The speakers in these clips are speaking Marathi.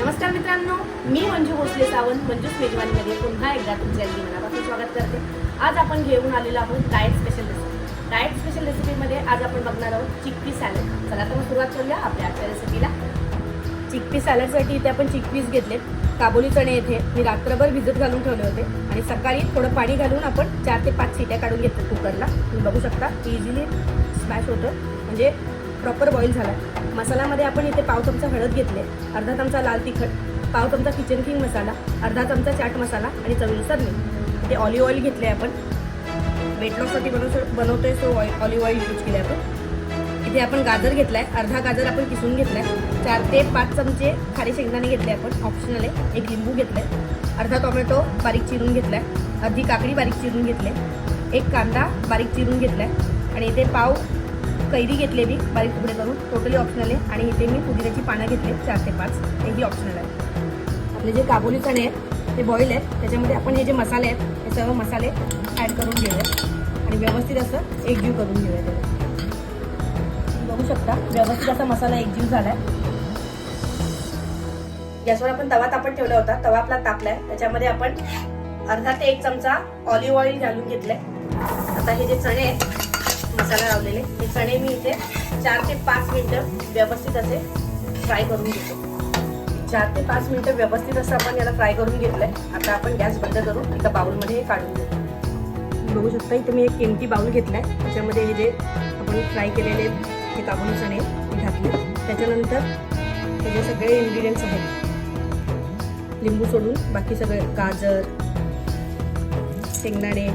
नमस्कार मित्रांनो, मी मंजू भोसले सावंत मंजूस मेजवानीमध्ये पुन्हा एकदा तुमचे अगदी मनापासून स्वागत करते. आज आपण घेऊन आलेलो आहोत diet special recipe. Diet special रेसिपीमध्ये आज आपण बघणार आहोत चिकपी सॅलड. चला तर मग सुरुवात करूया आपल्या आजच्या रेसिपीला. चिकपी सॅलडसाठी इथे आपण चिकपीस घेतले. काबुली चणे येथे मी रात्रभर भिजत घालून ठेवले होते आणि सकाळी थोडं पाणी घालून आपण 4 ते 5 शिट्या काढून घेतल्या कुकरला. तुम्ही बघू शकता इझिली स्मॅश होतं, म्हणजे प्रॉपर बॉईल झाला. मसाल्यामध्ये आपण इथे पाव चमचा हळद घेतले, अर्धा चमचा लाल तिखट, पाव चमचा किचन किंग मसाला, अर्धा चमचा चाट मसाला आणि चवीनुसार मीठ. इथे ऑलिव्ह ऑइल घेतले. आपण वेट लॉससाठी बनवतोय सो ऑलिव्ह ऑइल यूज केले आपण. इथे आपण गाजर घेतलाय, अर्धा गाजर आपण किसून घेतलाय. 4 ते 5 चमचे खारे शेंगदाणे घेतले आपण, ऑप्शनल आहे. एक लिंबू घेतलाय, अर्धा टोमॅटो बारीक चिरून घेतलाय, अर्धी काकडी बारीक चिरून घेतले, एक कांदा बारीक चिरून घेतलाय आणि इथे पाव कैरी घेतले मी बारीक तुकडे करून, टोटली ऑप्शनल आहे. आणि इथे मी पुदिन्याची पानं घेतले 4 ते 5, हेही ऑप्शनल आहे. आपले जे काबुली चणे आहेत ते बॉईल आहेत, त्याच्यामध्ये आपण हे जे मसाले आहेत हे सर्व मसाले ॲड करून घेऊया आणि व्यवस्थित असं एकजीव करून घेऊया. त्याला बघू शकता व्यवस्थित असा मसाला एकजीव झालाय. गॅसवर आपण तवा तापत ठेवला होता. तवा आपला तापलाय, त्याच्यामध्ये आपण अर्धा ते 1 चमचा ऑलिव्ह ऑइल घालून घेतलंय. आता हे जे चणे आहेत मसाला लावलेले, हे चणे मी इथे 4 ते 5 मिनिटं व्यवस्थित असे फ्राय करून घेतो. 4 ते 5 मिनिटं व्यवस्थित असं आपण याला फ्राय करून घेतलंय. आता आपण गॅस बंद करून एका बाउलमध्ये हे काढून घेऊ. बघू शकता इथे मी एक एम्प्टी बाउल घेतलाय, त्याच्यामध्ये हे जे आपण फ्राय केलेले हे काबुली चणे घातले. त्याच्यानंतर हे जे सगळे इन्ग्रेडियंट्स आहेत, लिंबू सोडून बाकी सगळे गाजर, शेंगदाणे,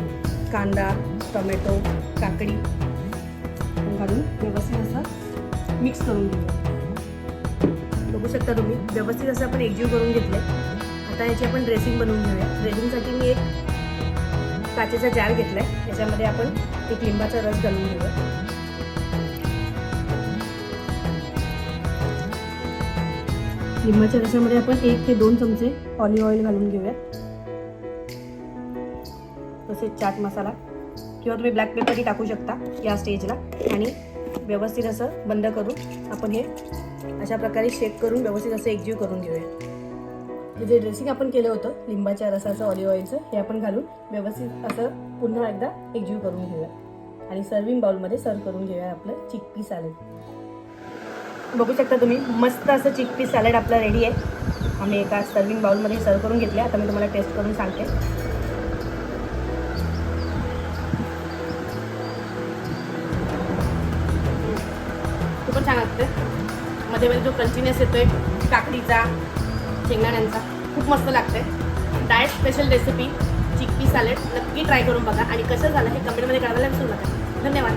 कांदा, टोमॅटो, काकडी घालून व्यवस्थित असं मिक्स करून घेऊया. बघू शकता तुम्ही व्यवस्थित असं आपण एकजीव करून घेतले. आता याची आपण ड्रेसिंग बनवून घेऊया. ड्रेसिंगसाठी मी एक काचेचा जार घेतलाय, याच्यामध्ये आपण एक लिंबाचा रस घालून घेऊया. लिंबाच्या रसामध्ये आपण 1 ते 2 चमचे ऑलिव्ह ऑइल घालून घेऊया. तसेच चाट मसाला किंवा तुम्ही ब्लॅक पेपरही टाकू शकता या स्टेजला. आणि व्यवस्थित असं बंद करून आपण हे अशा प्रकारे शेक करून व्यवस्थित असं एकजीव करून घेऊया. हे जे ड्रेसिंग आपण केलं होतं लिंबाच्या रसाचं ऑलिव्ह ऑइलचं, हे आपण घालून व्यवस्थित असं पुन्हा एकदा एकजीव करून घेऊया आणि सर्विंग बाउलमध्ये सर्व करून घेऊया आपलं चिकपी सॅलड. बघू शकता तुम्ही मस्त असं चिकपी सॅलड आपलं रेडी आहे. आम्ही एका सर्विंग बाउलमध्ये सर्व करून घेतले. आता मी तुम्हाला टेस्ट करून सांगते. खूपच छान लागते. मध्ये मध्ये जो कंटिन्युअस येतोय काकडीचा, शेंगदाण्यांचा, खूप मस्त लागते. Diet special recipe chickpea salad नक्की ट्राय करून बघा आणि कसं झालं हे कमेंटमध्ये कळवायला विसरू नका. धन्यवाद.